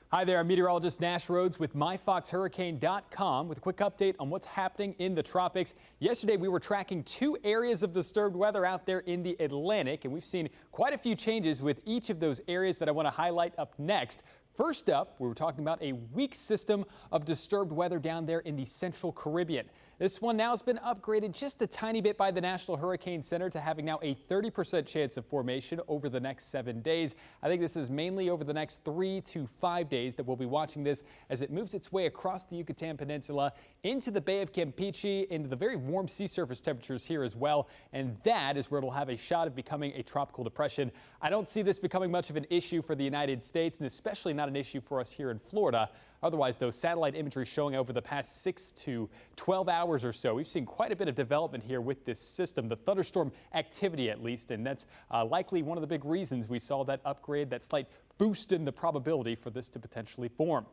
Hi there, I'm meteorologist Nash Rhodes with myfoxhurricane.com with a quick update on what's happening in the tropics. Yesterday, we were tracking 2 areas of disturbed weather out there in the Atlantic, and we've seen quite a few changes with each of those areas that I want to highlight up next. First up, we were talking about a weak system of disturbed weather down there in the central Caribbean. This one now has been upgraded just a tiny bit by the National Hurricane Center to having now a 30% chance of formation over the next 7 days. I think this is mainly over the next 3 to 5 days that we'll be watching this as it moves its way across the Yucatan Peninsula into the Bay of Campeche, into the very warm sea surface temperatures here as well. And that is where it'll have a shot of becoming a tropical depression. I don't see this becoming much of an issue for the United States, and especially not an issue for us here in Florida. Otherwise, though, satellite imagery showing over the past 6 to 12 hours or so, we've seen quite a bit of development here with this system, the thunderstorm activity at least, and that's likely one of the big reasons we saw that upgrade, that slight boost in the probability for this to potentially form.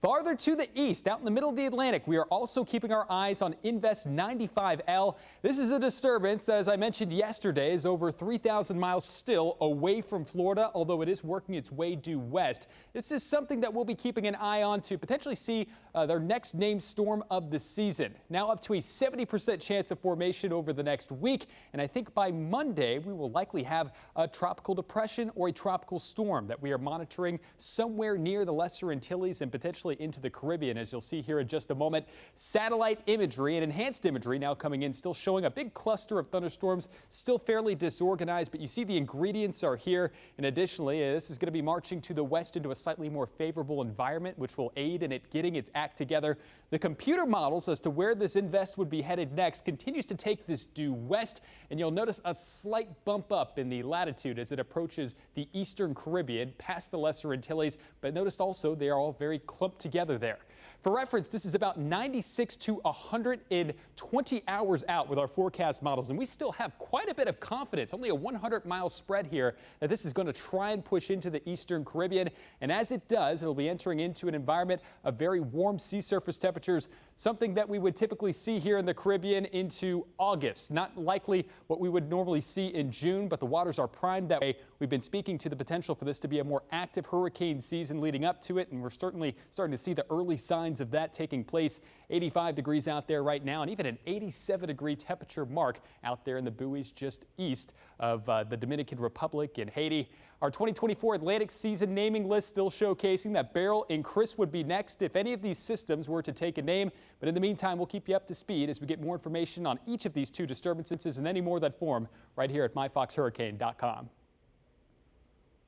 Farther to the east, out in the middle of the Atlantic, we are also keeping our eyes on Invest 95L. This is a disturbance that, as I mentioned yesterday, is over 3,000 miles still away from Florida, although it is working its way due west. This is something that we'll be keeping an eye on to potentially see their next named storm of the season. Now up to a 70% chance of formation over the next week, and I think by Monday we will likely have a tropical depression or a tropical storm that we are monitoring somewhere near the Lesser Antilles and potentially into the Caribbean, as you'll see here in just a moment. Satellite imagery and enhanced imagery now coming in, still showing a big cluster of thunderstorms, still fairly disorganized, but you see the ingredients are here. And additionally, this is going to be marching to the west into a slightly more favorable environment, which will aid in it getting its act together. The computer models as to where this invest would be headed next continues to take this due west, and you'll notice a slight bump up in the latitude as it approaches the eastern Caribbean past the Lesser Antilles, but notice also they are all very clumped together there. For reference, this is about 96 to 120 hours out with our forecast models, and we still have quite a bit of confidence, only a 100-mile spread here, that this is going to try and push into the eastern Caribbean. And as it does, it'll be entering into an environment of very warm sea surface temperatures, something that we would typically see here in the Caribbean into August. Not likely what we would normally see in June, but the waters are primed that way. We've been speaking to the potential for this to be a more active hurricane season leading up to it, and we're certainly starting to see the early signs of that taking place. 85 degrees out there right now, and even an 87-degree temperature mark out there in the buoys just east of the Dominican Republic and Haiti. Our 2024 Atlantic season naming list still showcasing that Beryl and Chris would be next if any of these systems were to take a name. But in the meantime, we'll keep you up to speed as we get more information on each of these 2 disturbances and any more that form right here at myfoxhurricane.com.